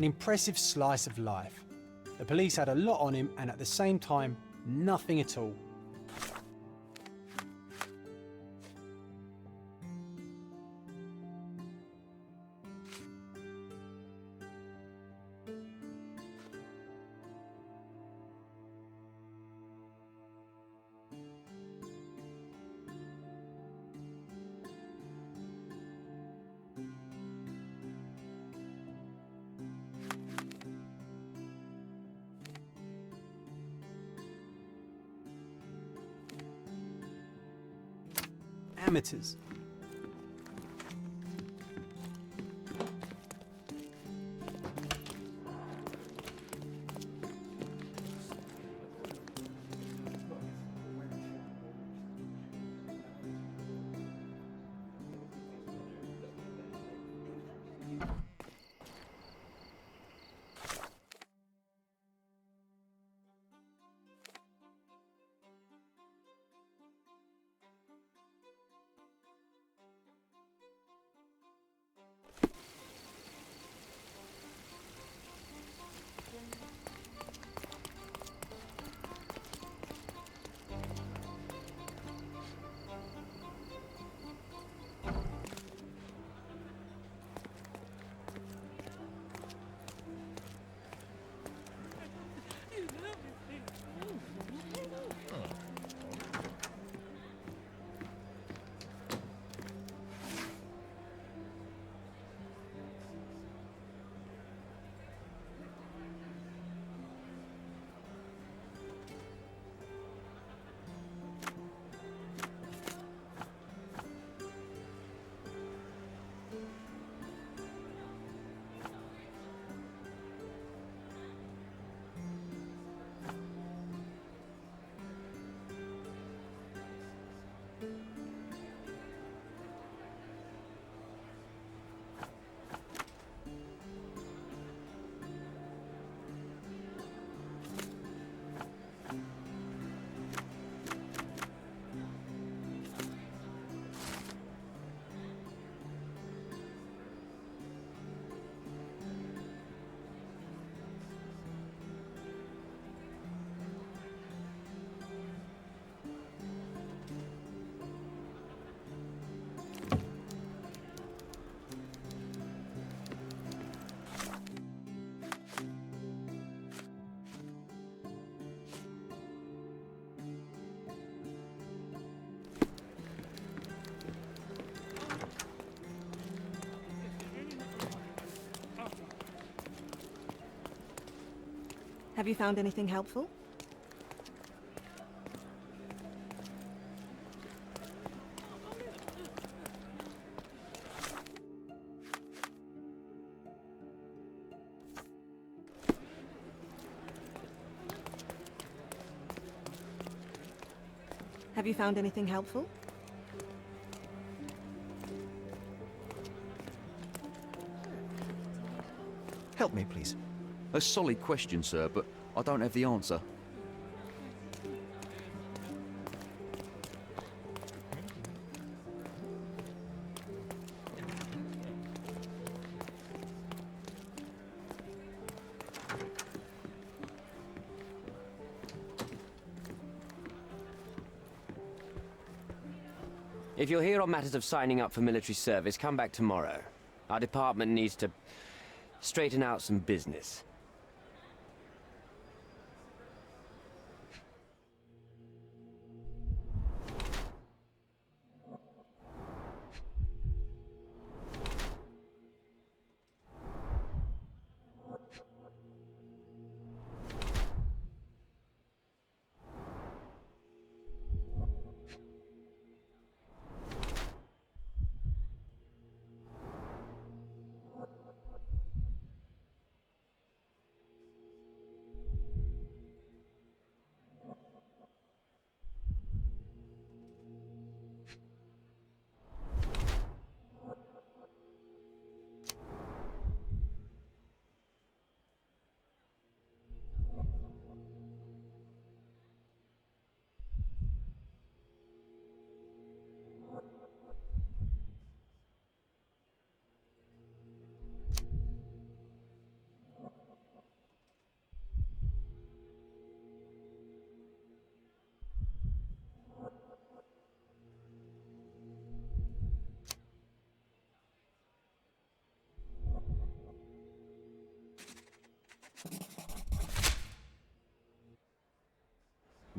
an impressive slice of life. The police had a lot on him and at the same time, nothing at all. Amateurs. Have you found anything helpful? Have you found anything helpful? Help me, please. A solid question, sir, but I don't have the answer. If you're here on matters of signing up for military service, come back tomorrow. Our department needs to straighten out some business.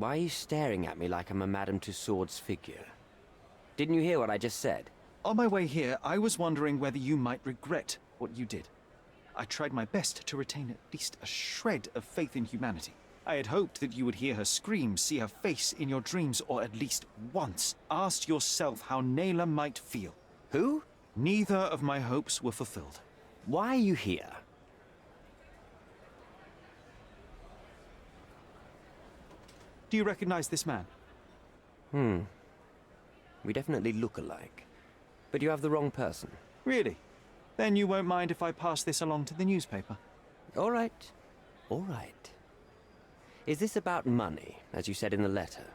Why are you staring at me like I'm a Madame Tussauds figure? Didn't you hear what I just said? On my way here, I was wondering whether you might regret what you did. I tried my best to retain at least a shred of faith in humanity. I had hoped that you would hear her scream, see her face in your dreams, or at least once ask yourself how Naylor might feel. Who? Neither of my hopes were fulfilled. Why are you here? Do you recognize this man? We definitely look alike. But you have the wrong person. Really? Then you won't mind if I pass this along to the newspaper? All right. All right. Is this about money, as you said in the letter?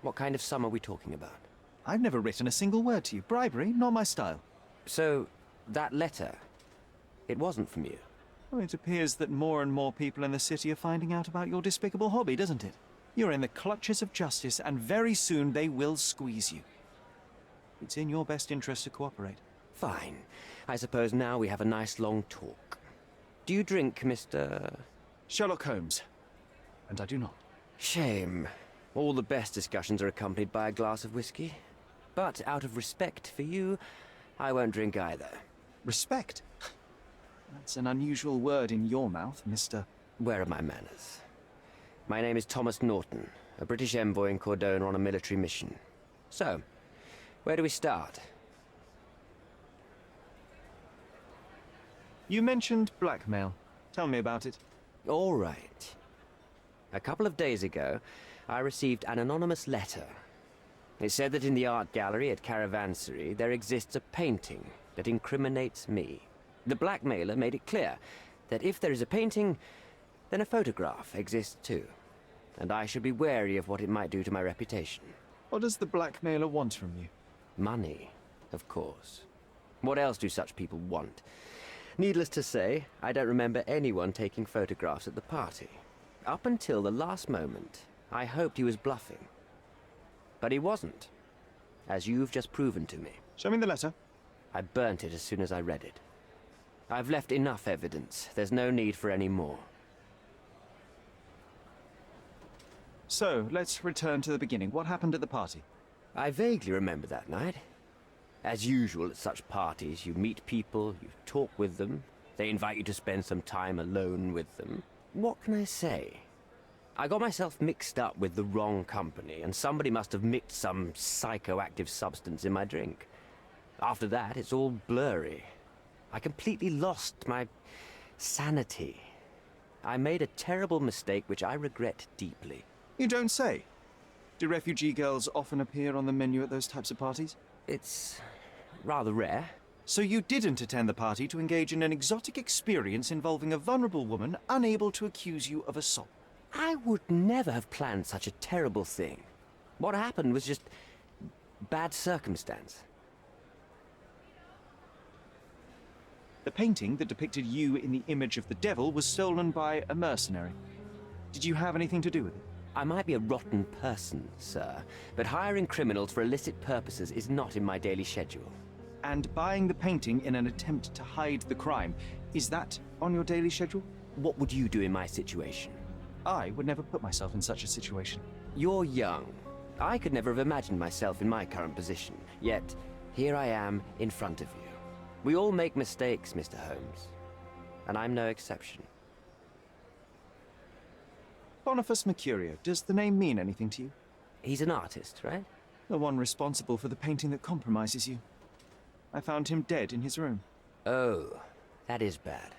What kind of sum are we talking about? I've never written a single word to you. Bribery, not my style. So, that letter, it wasn't from you? Well, it appears that more and more people in the city are finding out about your despicable hobby, doesn't it? You're in the clutches of justice, and very soon they will squeeze you. It's in your best interest to cooperate. Fine. I suppose now we have a nice long talk. Do you drink, Mr. Sherlock Holmes. And I do not. Shame. All the best discussions are accompanied by a glass of whiskey. But out of respect for you, I won't drink either. Respect? That's an unusual word in your mouth, Mr. Where are my manners? My name is Thomas Norton, a British envoy in Cordona on a military mission. So, where do we start? You mentioned blackmail. Tell me about it. All right. A couple of days ago, I received an anonymous letter. It said that in the art gallery at Caravansary there exists a painting that incriminates me. The blackmailer made it clear that if there is a painting, then a photograph exists too. And I should be wary of what it might do to my reputation. What does the blackmailer want from you? Money, of course. What else do such people want? Needless to say, I don't remember anyone taking photographs at the party. Up until the last moment, I hoped he was bluffing. But he wasn't, as you've just proven to me. Show me the letter. I burnt it as soon as I read it. I've left enough evidence. There's no need for any more. So, let's return to the beginning. What happened at the party? I vaguely remember that night. As usual at such parties, you meet people, you talk with them, they invite you to spend some time alone with them. What can I say? I got myself mixed up with the wrong company, and somebody must have mixed some psychoactive substance in my drink. After that, it's all blurry. I completely lost my sanity. I made a terrible mistake which I regret deeply. You don't say. Do refugee girls often appear on the menu at those types of parties? It's rather rare. So you didn't attend the party to engage in an exotic experience involving a vulnerable woman unable to accuse you of assault? I would never have planned such a terrible thing. What happened was just bad circumstance. The painting that depicted you in the image of the devil was stolen by a mercenary. Did you have anything to do with it? I might be a rotten person, sir, but hiring criminals for illicit purposes is not in my daily schedule. And buying the painting in an attempt to hide the crime, is that on your daily schedule? What would you do in my situation? I would never put myself in such a situation. You're young. I could never have imagined myself in my current position. Yet, here I am in front of you. We all make mistakes, Mr. Holmes. And I'm no exception. Boniface Mercurio, does the name mean anything to you? He's an artist, right? The one responsible for the painting that compromises you. I found him dead in his room. Oh, that is bad.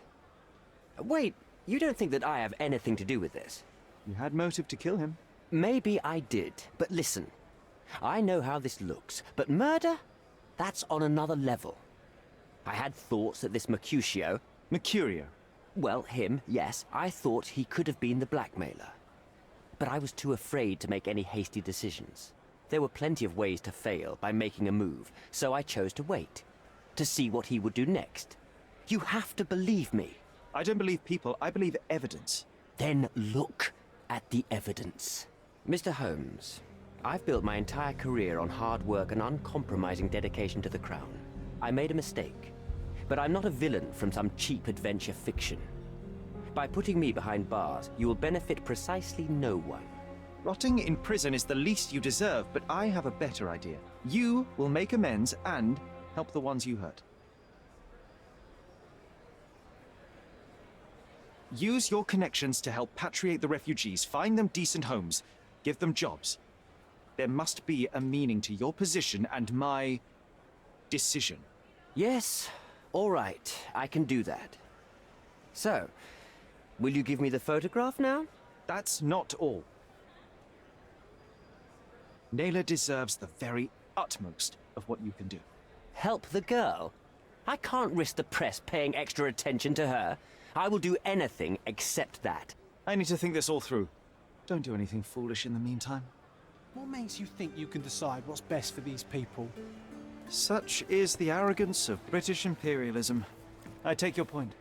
Wait, you don't think that I have anything to do with this? You had motive to kill him. Maybe I did, but listen. I know how this looks, but murder? That's on another level. I had thoughts that this Mercutio... Mercurio? Well, him, yes. I thought he could have been the blackmailer. But I was too afraid to make any hasty decisions. There were plenty of ways to fail by making a move, so I chose to wait. To see what he would do next. You have to believe me. I don't believe people, I believe evidence. Then look at the evidence. Mr. Holmes, I've built my entire career on hard work and uncompromising dedication to the Crown. I made a mistake, but I'm not a villain from some cheap adventure fiction. By putting me behind bars, you will benefit precisely no one. Rotting in prison is the least you deserve, but I have a better idea. You will make amends and help the ones you hurt. Use your connections to help patriate the refugees, find them decent homes, give them jobs. There must be a meaning to your position and my decision. Yes, all right, I can do that. So, will you give me the photograph now? That's not all. Nayla deserves the very utmost of what you can do. Help the girl? I can't risk the press paying extra attention to her. I will do anything except that. I need to think this all through. Don't do anything foolish in the meantime. What makes you think you can decide what's best for these people? Such is the arrogance of British imperialism. I take your point.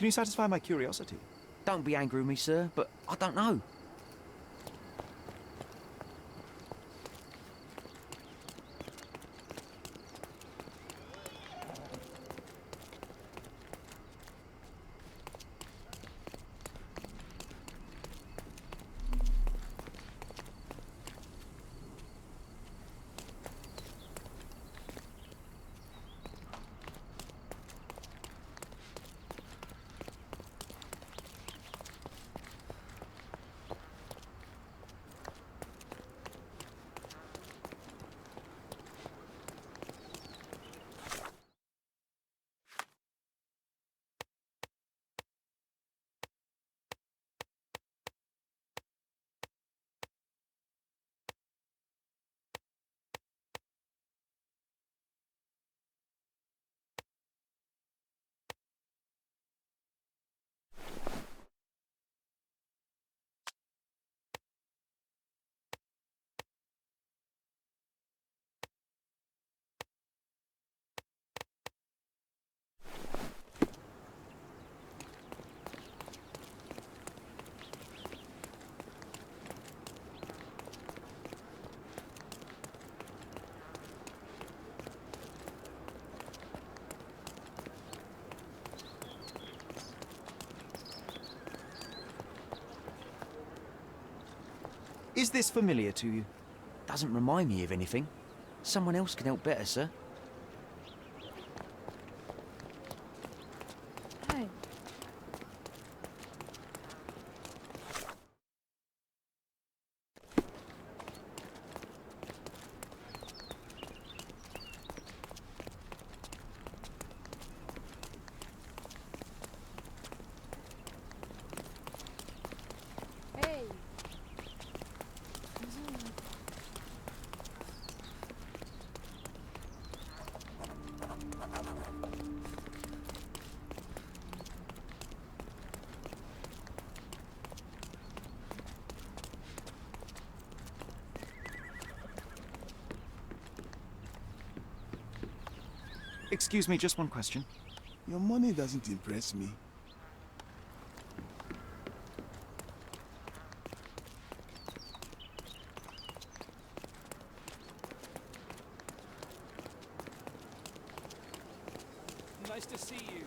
Can you satisfy my curiosity? Don't be angry with me, sir, but I don't know. Is this familiar to you? Doesn't remind me of anything. Someone else can help better, sir. Hey. Hey. Excuse me, just one question. Your money doesn't impress me. Nice to see you.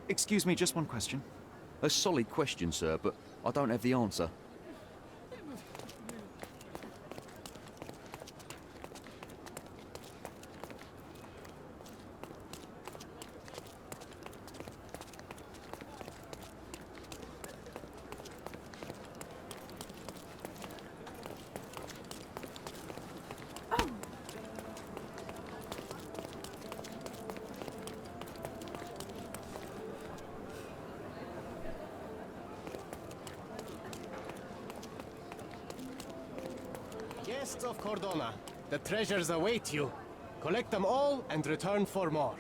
Excuse me, just one question. A solid question, sir, but I don't have the answer. Guests of Cordona, the treasures await you. Collect them all and return for more.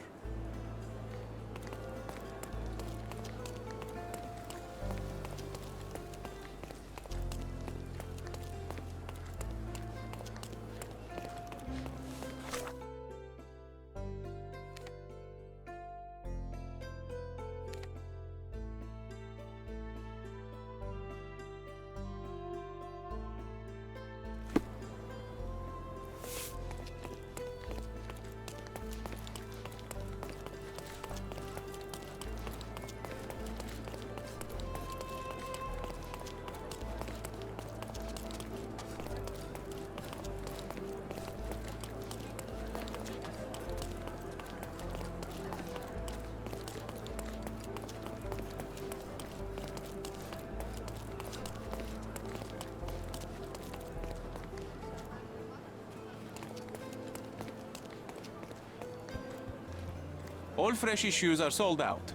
All fresh issues are sold out.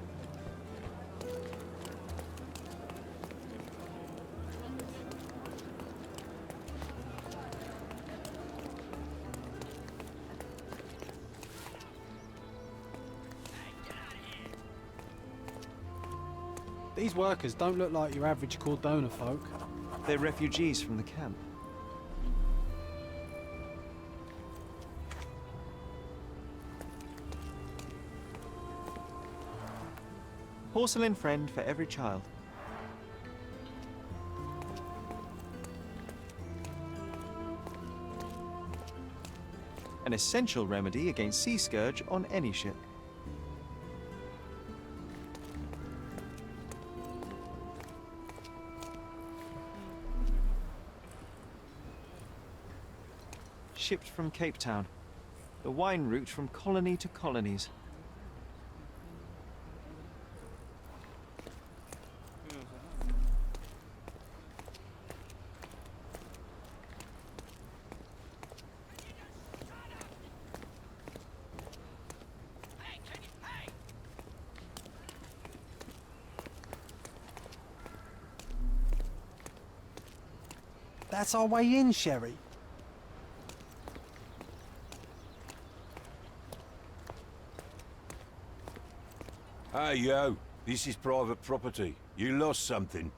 These workers don't look like your average Cordona folk. They're refugees from the camp. Porcelain friend for every child. An essential remedy against sea scourge on any ship. Shipped from Cape Town. The wine route from colony to colonies. That's our way in, Sherry. Hey, yo. This is private property. You lost something.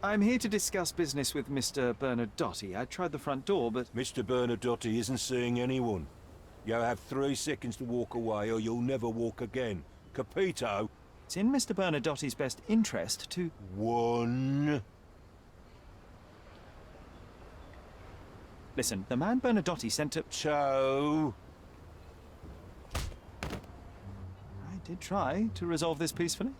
I'm here to discuss business with Mr. Bernadotte. I tried the front door, but... Mr. Bernadotte isn't seeing anyone. You have 3 seconds to walk away or you'll never walk again. Capito? It's in Mr. Bernadotte's best interest to... 1. Listen, the man Bernadotte sent to... 2. I did try to resolve this peacefully.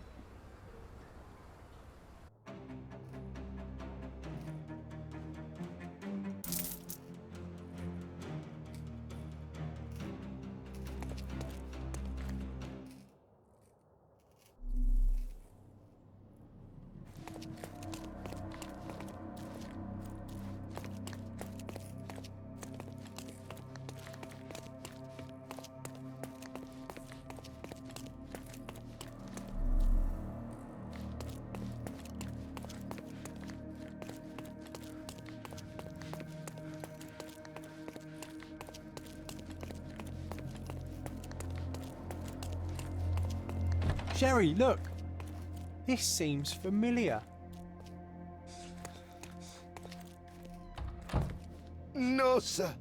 Sherry, look. This seems familiar. No, sir.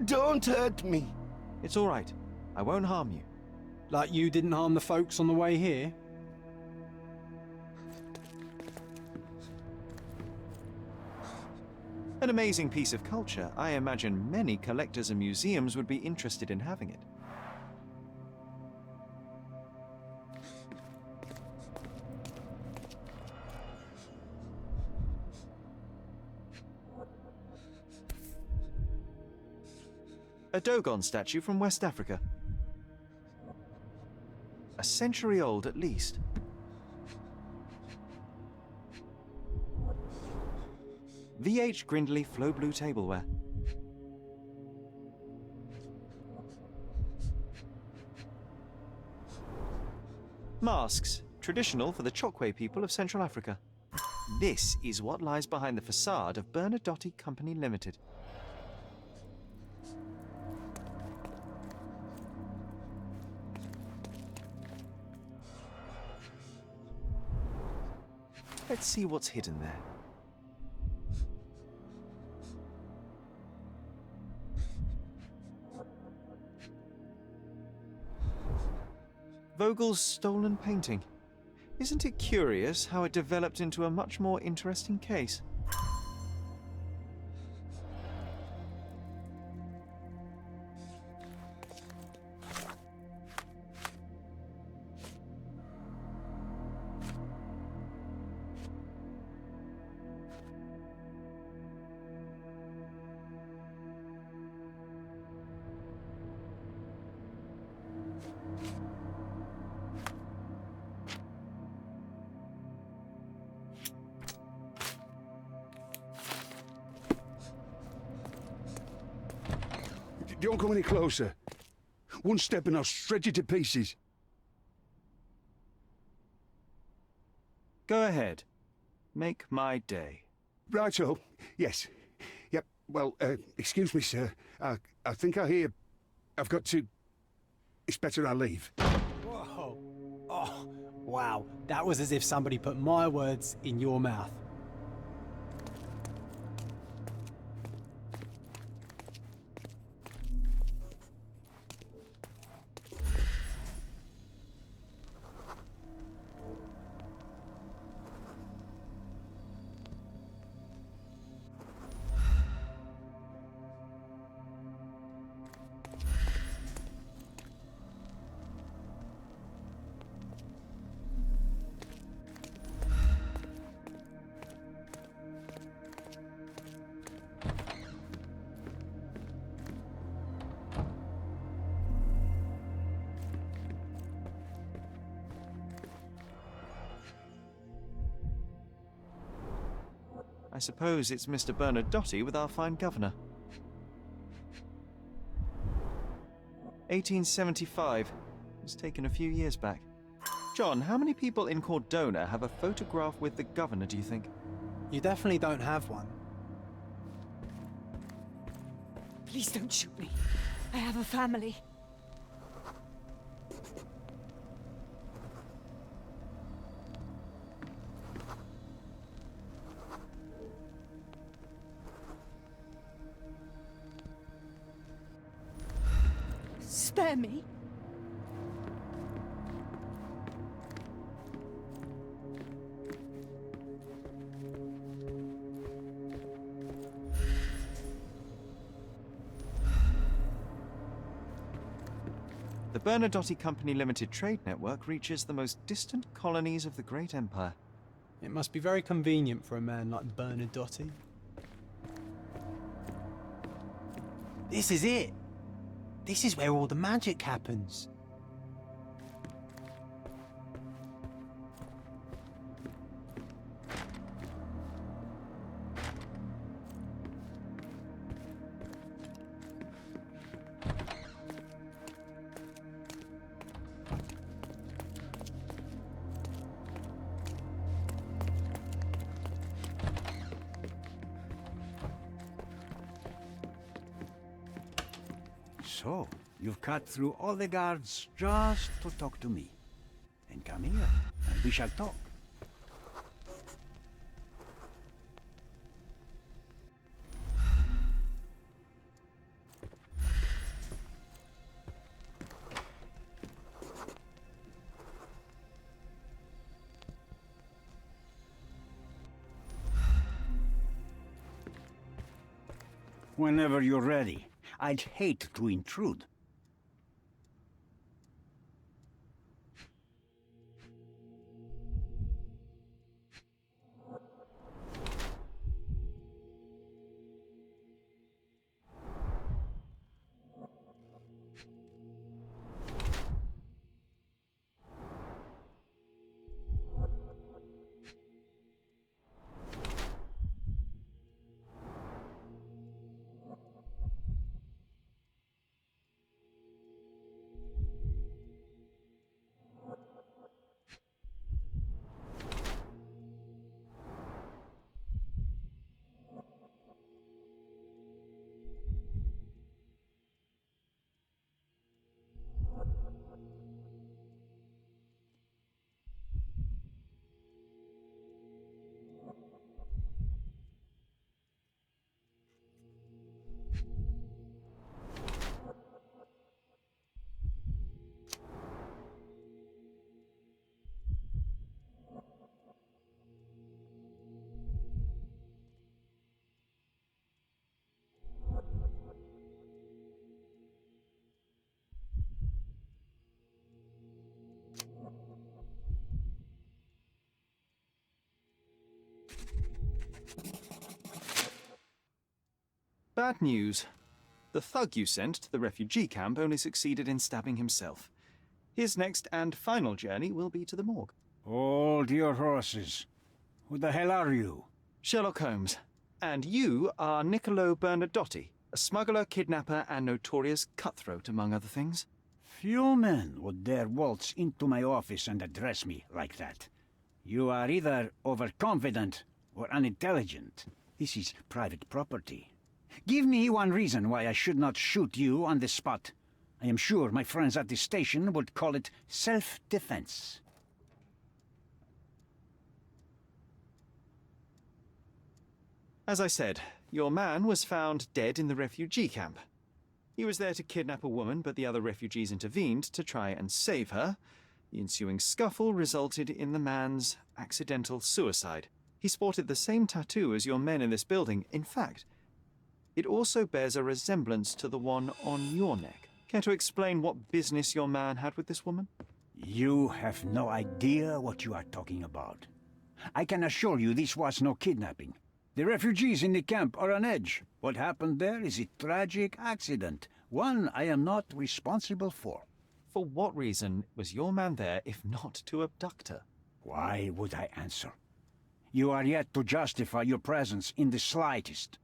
Don't hurt me. It's all right. I won't harm you. Like you didn't harm the folks on the way here? An amazing piece of culture. I imagine many collectors and museums would be interested in having it. A Dogon statue from West Africa. A century old at least. V.H. Grindley Flow Blue tableware. Masks, traditional for the Chokwe people of Central Africa. This is what lies behind the facade of Bernadotte Company Limited. Let's see what's hidden there. Vogel's stolen painting. Isn't it curious how it developed into a much more interesting case? Don't come any closer. One step and I'll shred you to pieces. Go ahead. Make my day. Righto. Yes. Yep. Well, excuse me, sir. I think I hear... I've got to... It's better I leave. Whoa. Oh, wow. That was as if somebody put my words in your mouth. I suppose it's Mr. Bernadotte with our fine governor. 1875. It was taken a few years back. John, how many people in Cordona have a photograph with the governor, do you think? You definitely don't have one. Please don't shoot me. I have a family. Spare me. The Bernadotte Company Limited trade network reaches the most distant colonies of the Great Empire. It must be very convenient for a man like Bernadotte. This is it. This is where all the magic happens. So, you've cut through all the guards just to talk to me. Then come here, and we shall talk. Whenever you're ready. I'd hate to intrude. Bad news. The thug you sent to the refugee camp only succeeded in stabbing himself. His next and final journey will be to the morgue. Hold your horses. Who the hell are you? Sherlock Holmes. And you are Niccolo Bernadotti, a smuggler, kidnapper, and notorious cutthroat, among other things. Few men would dare waltz into my office and address me like that. You are either overconfident or unintelligent. This is private property. Give me one reason why I should not shoot you on the spot. I am sure my friends at the station would call it self-defense. As I said, your man was found dead in the refugee camp. He was there to kidnap a woman, but the other refugees intervened to try and save her. The ensuing scuffle resulted in the man's accidental suicide. He sported the same tattoo as your men in this building. In fact, it also bears a resemblance to the one on your neck. Care to explain what business your man had with this woman? You have no idea what you are talking about. I can assure you this was no kidnapping. The refugees in the camp are on edge. What happened there is a tragic accident, one I am not responsible for. For what reason was your man there if not to abduct her? Why would I answer? You are yet to justify your presence in the slightest.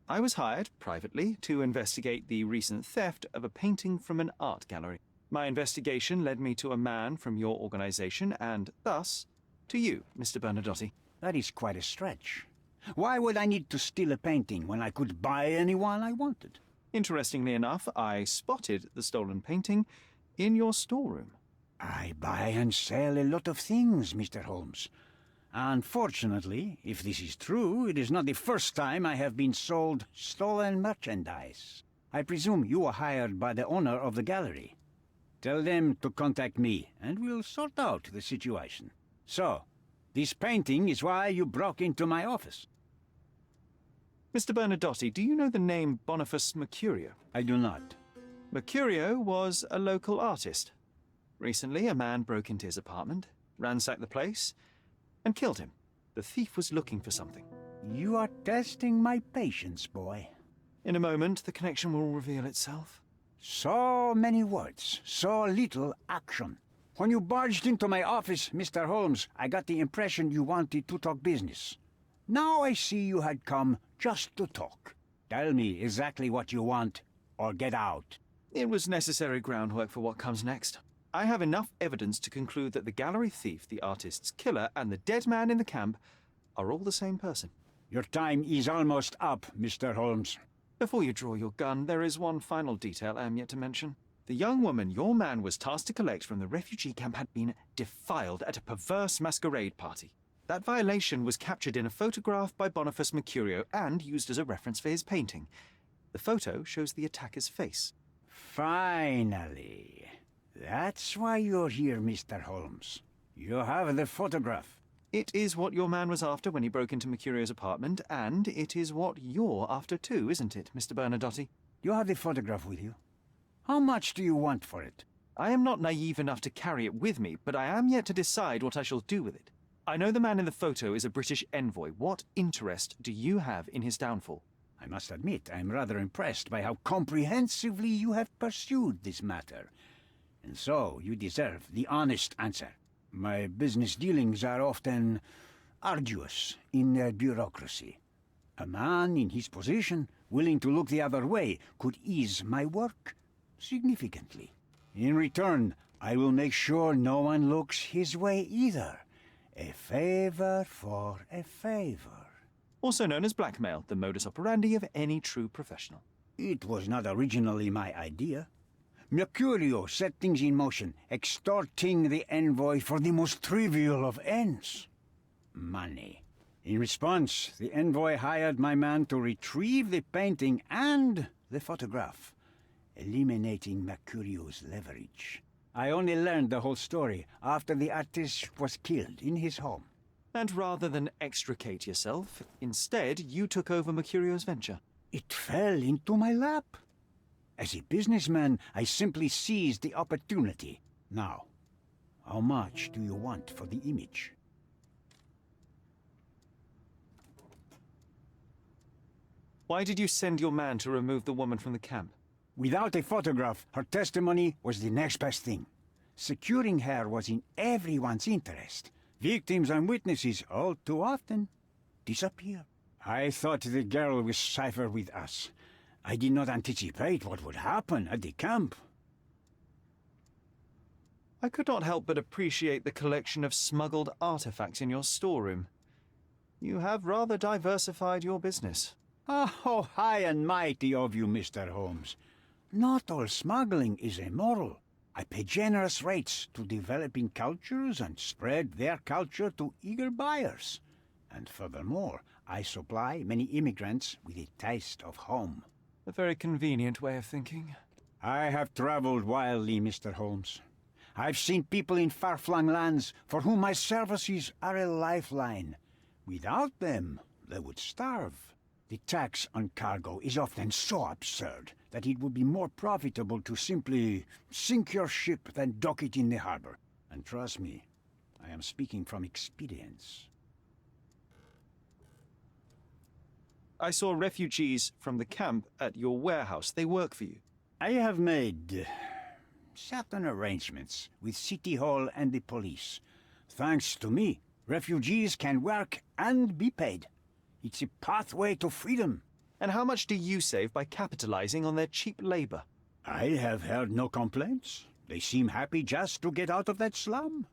I was hired, privately, to investigate the recent theft of a painting from an art gallery. My investigation led me to a man from your organization, and thus, to you, Mr. Bernadotti. That is quite a stretch. Why would I need to steal a painting when I could buy anyone I wanted? Interestingly enough, I spotted the stolen painting in your storeroom. I buy and sell a lot of things, Mr. Holmes. Unfortunately, if this is true, it is not the first time I have been sold stolen merchandise. I presume you were hired by the owner of the gallery. Tell them to contact me, and we'll sort out the situation. So, this painting is why you broke into my office. Mr. Bernadotti, do you know the name Boniface Mercurio? I do not. Mercurio was a local artist. Recently, a man broke into his apartment, ransacked the place, and killed him. The thief was looking for something. You are testing my patience, boy. In a moment, the connection will reveal itself. So many words, so little action. When you barged into my office, Mr. Holmes, I got the impression you wanted to talk business. Now I see you had come just to talk. Tell me exactly what you want, or get out. It was necessary groundwork for what comes next. I have enough evidence to conclude that the gallery thief, the artist's killer, and the dead man in the camp are all the same person. Your time is almost up, Mr. Holmes. Before you draw your gun, there is one final detail I am yet to mention. The young woman your man was tasked to collect from the refugee camp had been defiled at a perverse masquerade party. That violation was captured in a photograph by Boniface Mercurio and used as a reference for his painting. The photo shows the attacker's face. Finally. That's why you're here, Mr. Holmes. You have the photograph. It is what your man was after when he broke into Mercurio's apartment, and it is what you're after too, isn't it, Mr. Bernadotti? You have the photograph with you. How much do you want for it? I am not naive enough to carry it with me, but I am yet to decide what I shall do with it. I know the man in the photo is a British envoy. What interest do you have in his downfall? I must admit, I am rather impressed by how comprehensively you have pursued this matter. And so, you deserve the honest answer. My business dealings are often arduous in their bureaucracy. A man in his position, willing to look the other way, could ease my work significantly. In return, I will make sure no one looks his way either. A favor for a favor. Also known as blackmail, the modus operandi of any true professional. It was not originally my idea. Mercurio set things in motion, extorting the envoy for the most trivial of ends. Money. In response, the envoy hired my man to retrieve the painting and the photograph, eliminating Mercurio's leverage. I only learned the whole story after the artist was killed in his home. And rather than extricate yourself, instead you took over Mercurio's venture. It fell into my lap. As a businessman, I simply seized the opportunity. Now, how much do you want for the image? Why did you send your man to remove the woman from the camp? Without a photograph, her testimony was the next best thing. Securing her was in everyone's interest. Victims and witnesses all too often disappear. I thought the girl was safer with us. I did not anticipate what would happen at the camp. I could not help but appreciate the collection of smuggled artifacts in your storeroom. You have rather diversified your business. Oh, high and mighty of you, Mr. Holmes. Not all smuggling is immoral. I pay generous rates to developing cultures and spread their culture to eager buyers. And furthermore, I supply many immigrants with a taste of home. A very convenient way of thinking. I have traveled wildly, Mr. Holmes. I've seen people in far-flung lands for whom my services are a lifeline. Without them, they would starve. The tax on cargo is often so absurd that it would be more profitable to simply sink your ship than dock it in the harbor. And trust me, I am speaking from experience. I saw refugees from the camp at your warehouse. They work for you. I have made certain arrangements with City Hall and the police. Thanks to me, refugees can work and be paid. It's a pathway to freedom. And how much do you save by capitalizing on their cheap labor? I have heard no complaints. They seem happy just to get out of that slum.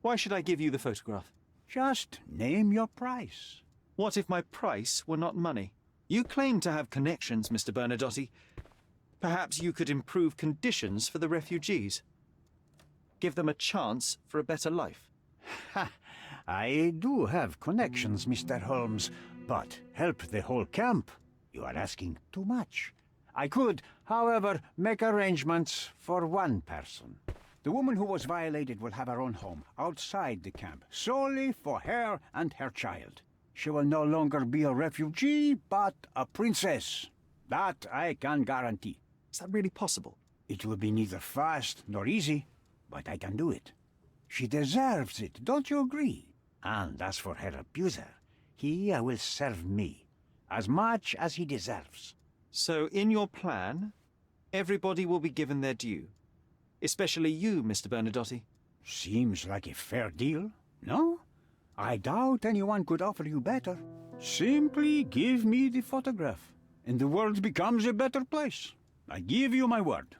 Why should I give you the photograph? Just name your price. What if my price were not money? You claim to have connections, Mr. Bernadotte. Perhaps you could improve conditions for the refugees. Give them a chance for a better life. Ha! I do have connections, Mr. Holmes, but help the whole camp? You are asking too much. I could, however, make arrangements for one person. The woman who was violated will have her own home outside the camp, solely for her and her child. She will no longer be a refugee, but a princess. That I can guarantee. Is that really possible? It will be neither fast nor easy, but I can do it. She deserves it, don't you agree? And as for her abuser, he will serve me, as much as he deserves. So in your plan, everybody will be given their due. Especially you, Mr. Bernadotte. Seems like a fair deal, no? I doubt anyone could offer you better. Simply give me the photograph, and the world becomes a better place. I give you my word.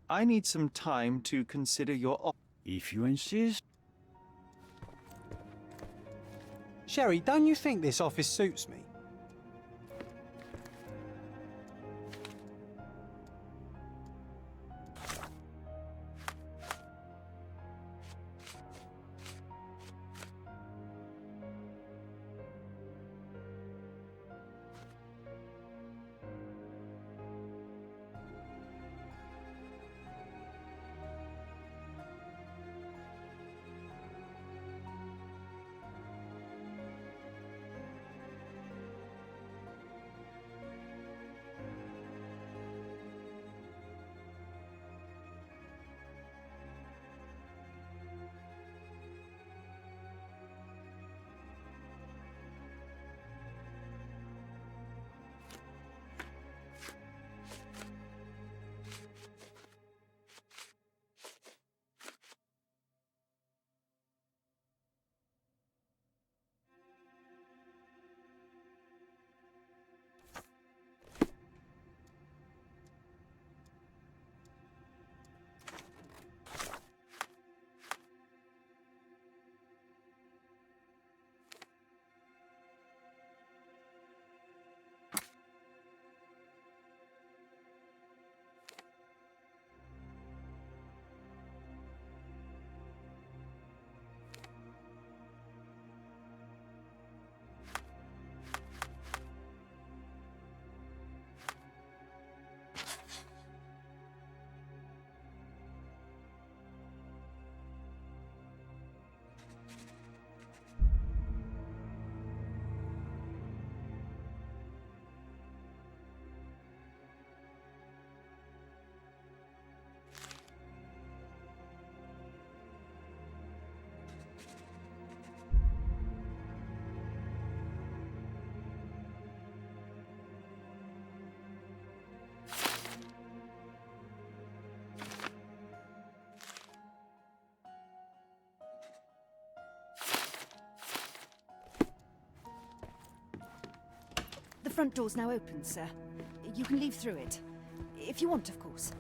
I need some time to consider your If you insist. Sherry, don't you think this office suits me? front door's now open, sir. You can leave through it. If you want, of course.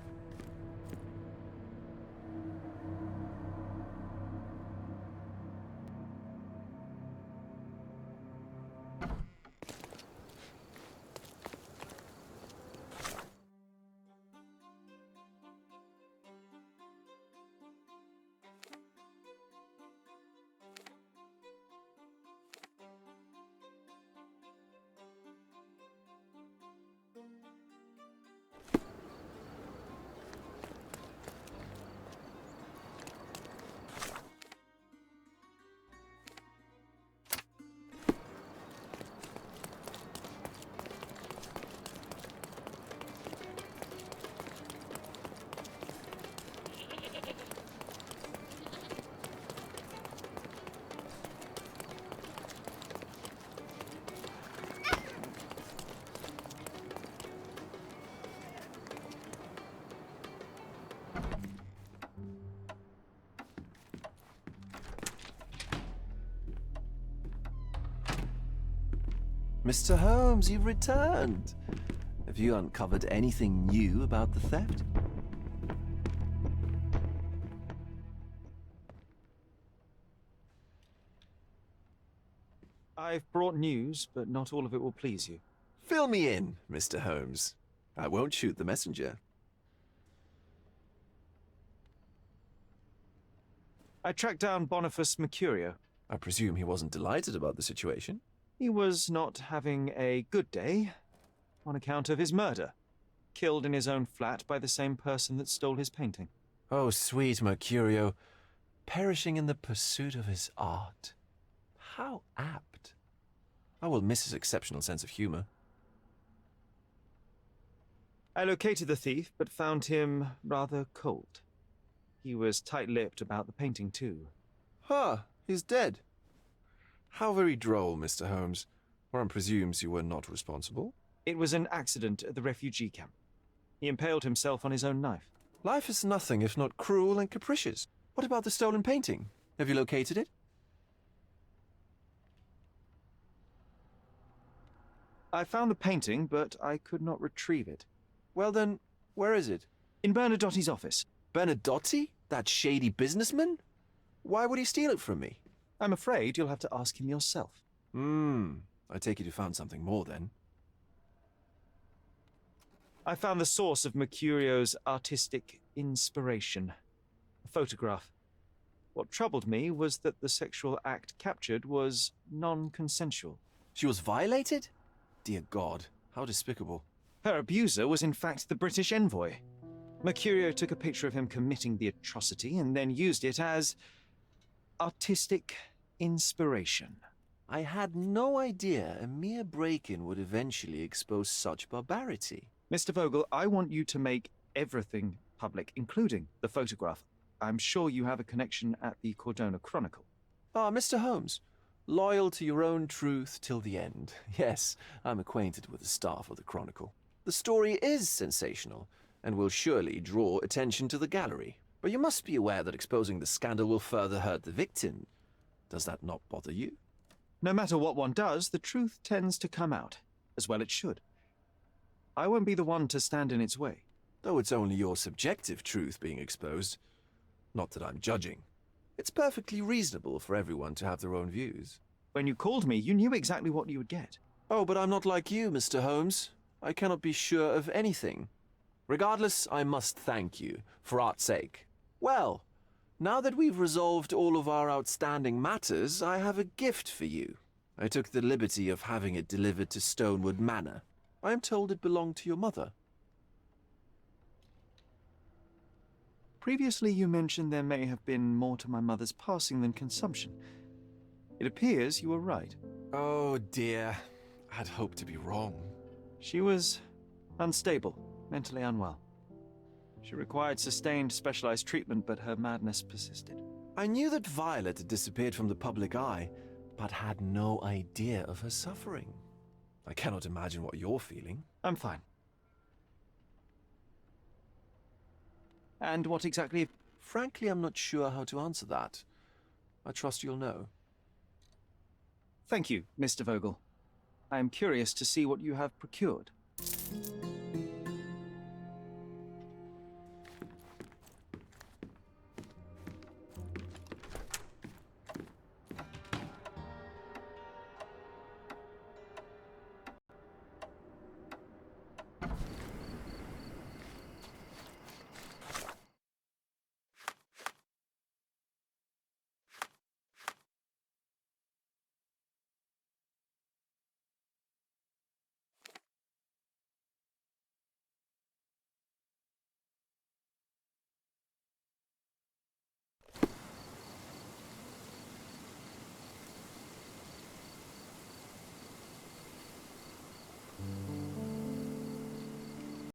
Mr. Holmes, you've returned. Have you uncovered anything new about the theft? I've brought news, but not all of it will please you. Fill me in, Mr. Holmes. I won't shoot the messenger. I tracked down Boniface Mercurio. I presume he wasn't delighted about the situation. He was not having a good day on account of his murder. Killed in his own flat by the same person that stole his painting. Oh, sweet Mercurio, perishing in the pursuit of his art. How apt. I will miss his exceptional sense of humor. I located the thief, but found him rather cold. He was tight-lipped about the painting, too. Huh, he's dead. How very droll, Mr. Holmes. One presumes you were not responsible. It was an accident at the refugee camp. He impaled himself on his own knife. Life is nothing if not cruel and capricious. What about the stolen painting? Have you located it? I found the painting, but I could not retrieve it. Well then, where is it? In Bernadotti's office. Bernadotti? That shady businessman? Why would he steal it from me? I'm afraid you'll have to ask him yourself. I take it you found something more then. I found the source of Mercurio's artistic inspiration. A photograph. What troubled me was that the sexual act captured was non-consensual. She was violated? Dear God, how despicable. Her abuser was in fact the British envoy. Mercurio took a picture of him committing the atrocity and then used it as artistic inspiration. I had no idea a mere break-in would eventually expose such barbarity. Mr. Vogel, I want you to make everything public, including the photograph. I'm sure you have a connection at the Cordona Chronicle. Ah, Mr. Holmes, loyal to your own truth till the end. Yes, I'm acquainted with the staff of the Chronicle. The story is sensational, and will surely draw attention to the gallery. But you must be aware that exposing the scandal will further hurt the victim. Does that not bother you? No matter what one does, the truth tends to come out, as well it should. I won't be the one to stand in its way. Though it's only your subjective truth being exposed. Not that I'm judging. It's perfectly reasonable for everyone to have their own views. When you called me, you knew exactly what you would get. Oh, but I'm not like you, Mr. Holmes. I cannot be sure of anything. Regardless, I must thank you, for art's sake. Well, now that we've resolved all of our outstanding matters, I have a gift for you. I took the liberty of having it delivered to Stonewood Manor. I am told it belonged to your mother. Previously you mentioned there may have been more to my mother's passing than consumption. It appears you were right. Oh dear, I'd hoped to be wrong. She was unstable, mentally unwell. She required sustained specialized treatment, but her madness persisted. I knew that Violet had disappeared from the public eye, but had no idea of her suffering. I cannot imagine what you're feeling. I'm fine. And what exactly? Frankly, I'm not sure how to answer that. I trust you'll know. Thank you, Mr. Vogel. I am curious to see what you have procured.